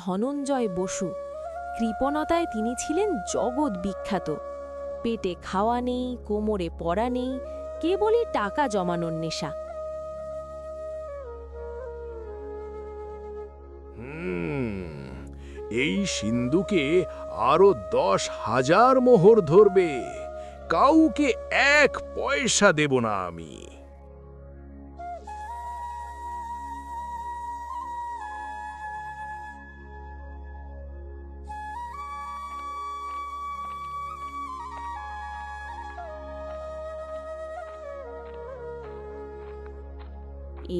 ধনঞ্জয় বসু। কৃপণতায় তিনি ছিলেন জগৎ বিখ্যাত। পেটে খাওয়া নেই, কোমরে পড়া নেই, কেবলই টাকা জমানোর নেশা। এই সিন্ধুকে আরো 10,000 মোহর ধরবে, কাউকে 1 পয়সা দেব না আমি।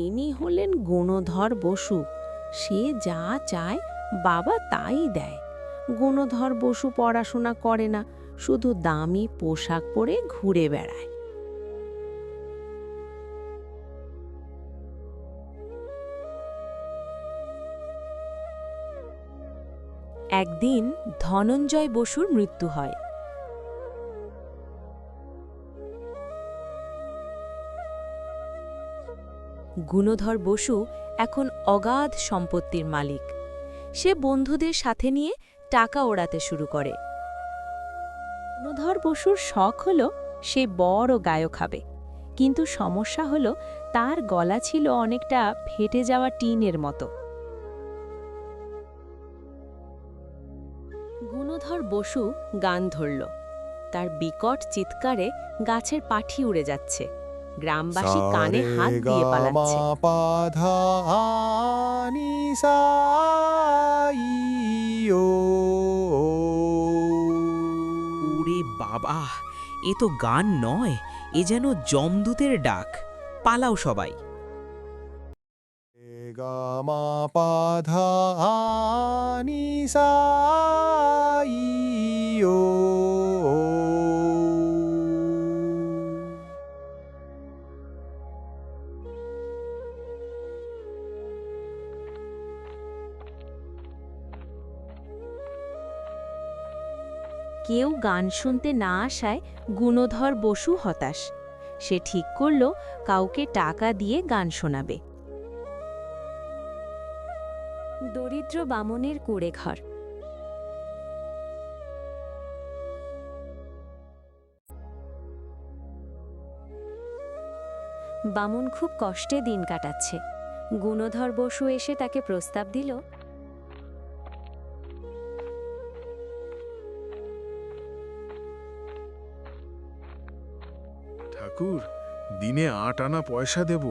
ইনি হলেন গুণধর বসু। সে যা চায় বাবা তাই দেয়। গুণধর বসু পড়াশোনা করে না, শুধু দামি পোশাক পরে ঘুরে বেড়ায়। একদিন ধনঞ্জয় বসুর মৃত্যু হয়। গুণধর বসু এখন অগাধ সম্পত্তির মালিক। সে বন্ধুদের সাথে নিয়ে টাকা ওড়াতে শুরু করে। গুণধর বসুর শখ হল সে বড় গায়ক হবে, কিন্তু সমস্যা হল তার গলা ছিল অনেকটা ফেটে যাওয়া টিনের মতো। গুণধর বসু গান ধরল। তার বিকট চিৎকারে গাছের পাখি উড়ে যাচ্ছে। গ্রামবাসী কানে হাত দিয়ে পালাচ্ছে। ওরে বাবা, এ তো গান নয়, এ যেন যমদূতের ডাক। পালাও সবাই। কেউ গান শুনতে না আসায় গুণধর বসু হতাশ। সে ঠিক করল কাউকে টাকা দিয়ে গান শোনাবে। দরিদ্র বামনের কুঁড়ে ঘর। বামন খুব কষ্টে দিন কাটাচ্ছে। গুণধর বসু এসে তাকে প্রস্তাব দিল, ঠাকুর, দিনে 8 আনা পয়সা দেব,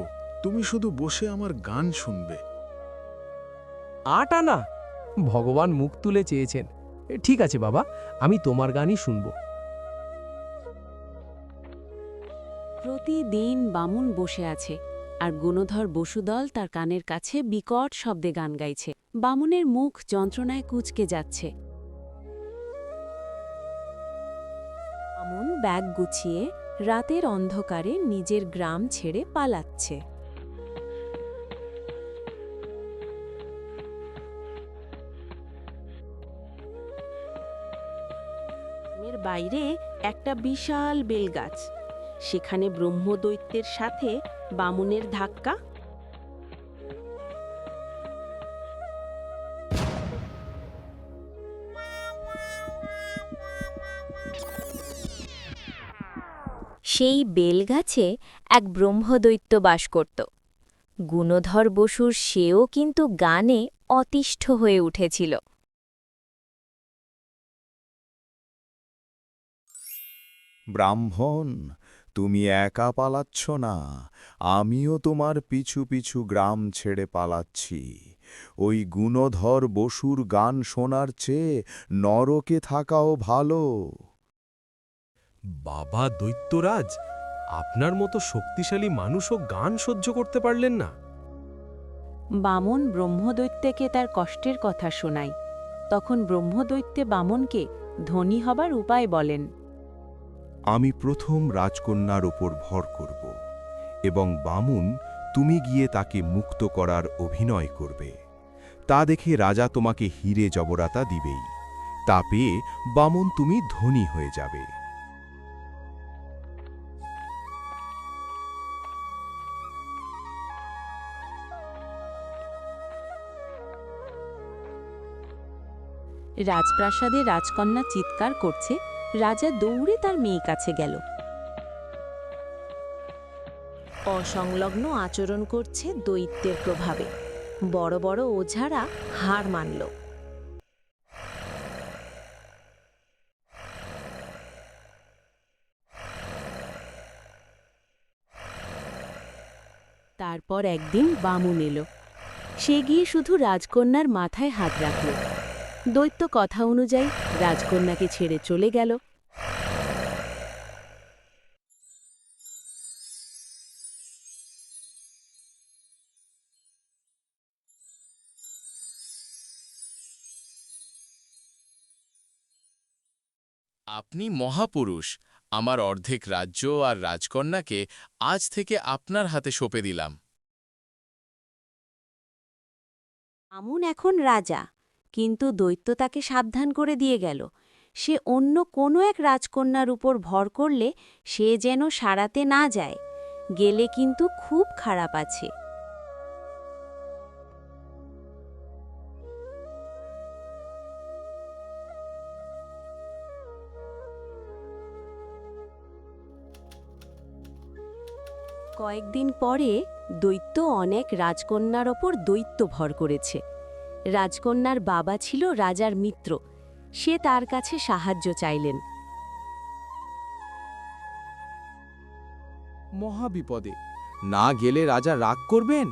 তুমি শুধু বসে আমার গান শুনবে। 8 আনা? ভগবান মুখ তুলে চেয়েছেন। ঠিক আছে বাবা, আমি তোমার গানই শুনব। প্রতিদিন বামুন বসে আছে, আর গুণধর বসুদল তার কানের কাছে বিকট শব্দে গান গাইছে। বামুনের মুখ যন্ত্রণায় কুঁচকে যাচ্ছে। বামুন ব্যাগ গুছিয়ে রাতের অন্ধকারে নিজের গ্রাম ছেড়ে পালাচ্ছে। গ্রামের বাইরে একটা বিশাল বেলগাছ। সেখানে ব্রহ্মদৈত্যের সাথে বামুনের ধাক্কা। সেই বেলগাছে এক ব্রহ্মদৈত্য বাস করত। গুণধর বসুর সেও কিন্তু গানে অতিষ্ঠ হয়ে উঠেছিল। ব্রাহ্মণ, তুমি একা পালাচ্ছ না, আমিও তোমার পিছু পিছু গ্রাম ছেড়ে পালাচ্ছি। ওই গুণধর বসুর গান শোনার চেয়ে নরকে থাকাও ভালো। বাবা দৈত্যরাজ, আপনার মতো শক্তিশালী মানুষও গান সহ্য করতে পারলেন না? বামন ব্রহ্মদৈত্যকে তার কষ্টের কথা শোনায়। তখন ব্রহ্মদৈত্যে বামনকে ধনী হবার উপায় বলেন। আমি প্রথম রাজকন্যার ওপর ভর করব, এবং বামুন, তুমি গিয়ে তাকে মুক্ত করার অভিনয় করবে। তা দেখে রাজা তোমাকে হিরে জবরাতা দিবেই। তা পেয়ে বামুন তুমি ধনী হয়ে যাবে। রাজপ্রাসাদে রাজকন্যা চিৎকার করছে। রাজা দৌড়ে তার মেয়ে কাছে গেল। অসংলগ্ন আচরণ করছে দৈত্যের প্রভাবে। বড় বড় ওঝারা হার মানল। তারপর একদিন বামুন এলো। সে গিয়ে শুধু রাজকন্যার মাথায় হাত রাখল। দৈত্য কথা অনুযায়ী রাজকন্যাকে ছেড়ে চলে গেল। আপনি মহাপুরুষ। আমার অর্ধেক রাজ্য আর রাজকন্যাকে আজ থেকে আপনার হাতে সঁপে দিলাম। বামুন এখন রাজা, কিন্তু দৈত্য তাকে সাবধান করে দিয়ে গেল, সে অন্য কোনো এক রাজকন্যার উপর ভর করলে সে যেন সারাতে না যায়। গেলে কিন্তু খুব খারাপ আছে। কয়েকদিন পরে দৈত্য অনেক রাজকন্যার ওপর দৈত্য ভর করেছে। রাজকন্যার বাবা ছিল রাজার মিত্র। সে তার কাছে সাহায্য চাইলেন। মহাবিপদে। না গেলে রাজা রাগ করবেন,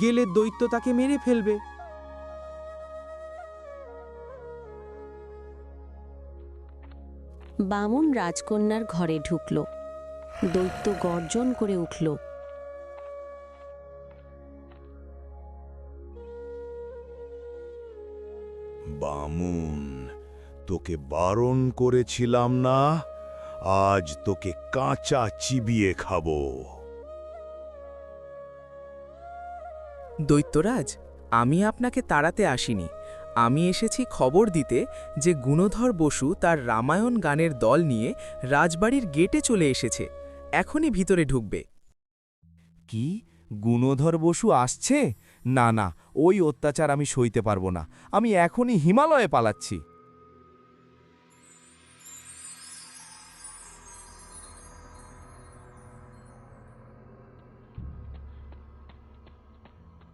গেলে দৈত্য তাকে মেরে ফেলবে। বামুন রাজকন্যার ঘরে ঢুকল। দৈত্য গর্জন করে উঠল। বামুন, তোকে বারণ করেছিলাম না? আজ তোকে কাঁচা চিবিয়ে খাবো। দৈত্যরাজ, আমি আপনাকে তাড়াতে আসিনি। আমি এসেছি খবর দিতে যে গুণধর বসু তার রামায়ণ গানের দল নিয়ে রাজবাড়ির গেটে চলে এসেছে। এখনই ভিতরে ঢুকবে। কি, গুণধর বসু আসছে? না না, ওই অত্যাচার আমি সইতে পারবো না। আমি এখনই হিমালয়ে পালাচ্ছি।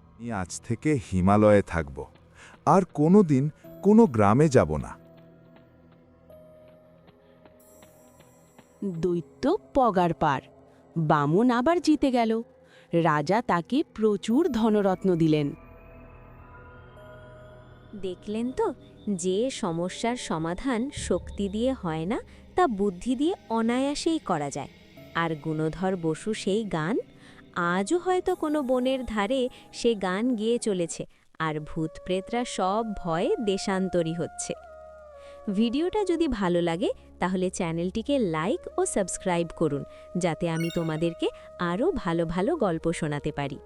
আমি আজ থেকে হিমালয়ে থাকব, আর কোনোদিন কোনো গ্রামে যাব না। দৈত্য পগার পার। বামুন আবার জিতে গেল। রাজা তাকে প্রচুর ধনরত্ন দিলেন। দেখলেন তো, যে সমস্যার সমাধান শক্তি দিয়ে হয় না, তা বুদ্ধি দিয়ে অনায়াসেই করা যায়। আর গুণধর বসু সেই গান আজও হয়তো কোনো বনের ধারে সে গান গেয়ে চলেছে, আর ভূতপ্রেতরা সব ভয়ে দেশান্তরী হচ্ছে। ভিডিওটা যদি ভালো লাগে তাহলে চ্যানেলটিকে লাইক ও সাবস্ক্রাইব করুন, যাতে আমি তোমাদেরকে আরও ভালো ভালো গল্প শোনাতে পারি।